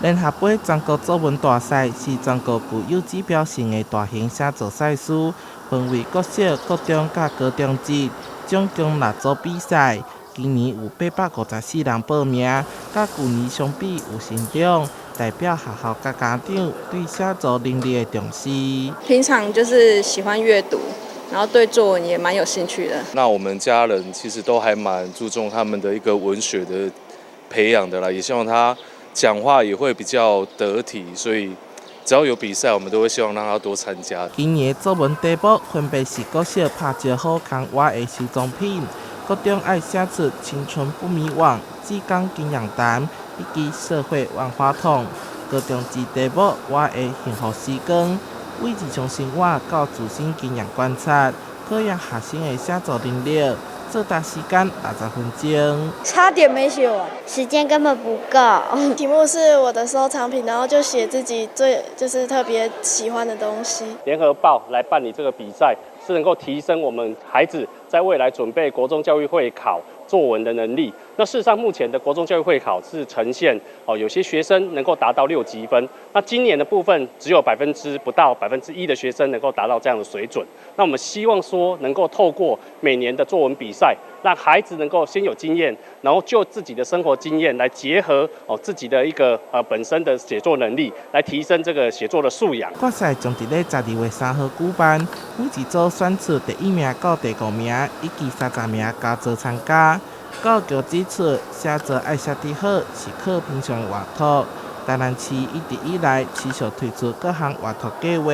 联合杯全国作文大赛是全国具有指标性的大型写作赛事，分为国小、国中、甲高中级，总共6组比赛。今年有854人报名，甲去年相比有成长，代表学校甲家长对写作能力的重视。平常就是喜欢阅读，然后对作文也蛮有兴趣的。那我们家人其实都还蛮注重他们的一个文学的培养的啦，也希望他讲话也会比较得体，所以只要有比赛，我们都会希望让他多参加。今年的作文题目分别是国小拍照好康我的收藏品，国中爱写出青春不迷惘、志刚经验谈以及社会万花筒。高中级题目我的幸福时光，为日常生活到自身经验观察，考验学生的写作能力。作答时间60分钟，差点没写完，时间根本不够。题目是我的收藏品，然后就写自己就是特别喜欢的东西。联合报来办理这个比赛，是能够提升我们孩子在未来准备国中教育会考作文的能力。那事实上，目前的国中教育会考是呈现有些学生能够达到6级分，那今年的部分只有不到1%的学生能够达到这样的水准。那我们希望说，能够透过每年的作文比赛，让孩子能够先有经验，然后就自己的生活经验来结合自己的一个本身的写作能力，来提升这个写作的素养。决赛将在12月3号举办，每一组选出第1名到第5名，以及30名加做参加。教育局指出，写作爱写得好是靠平常的画图。台南市一直以来持续推出各项画图计划，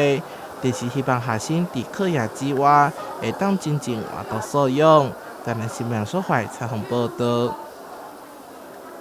就是希望学生在课业之外，会当真正画图素养。台南新闻所会采访报道。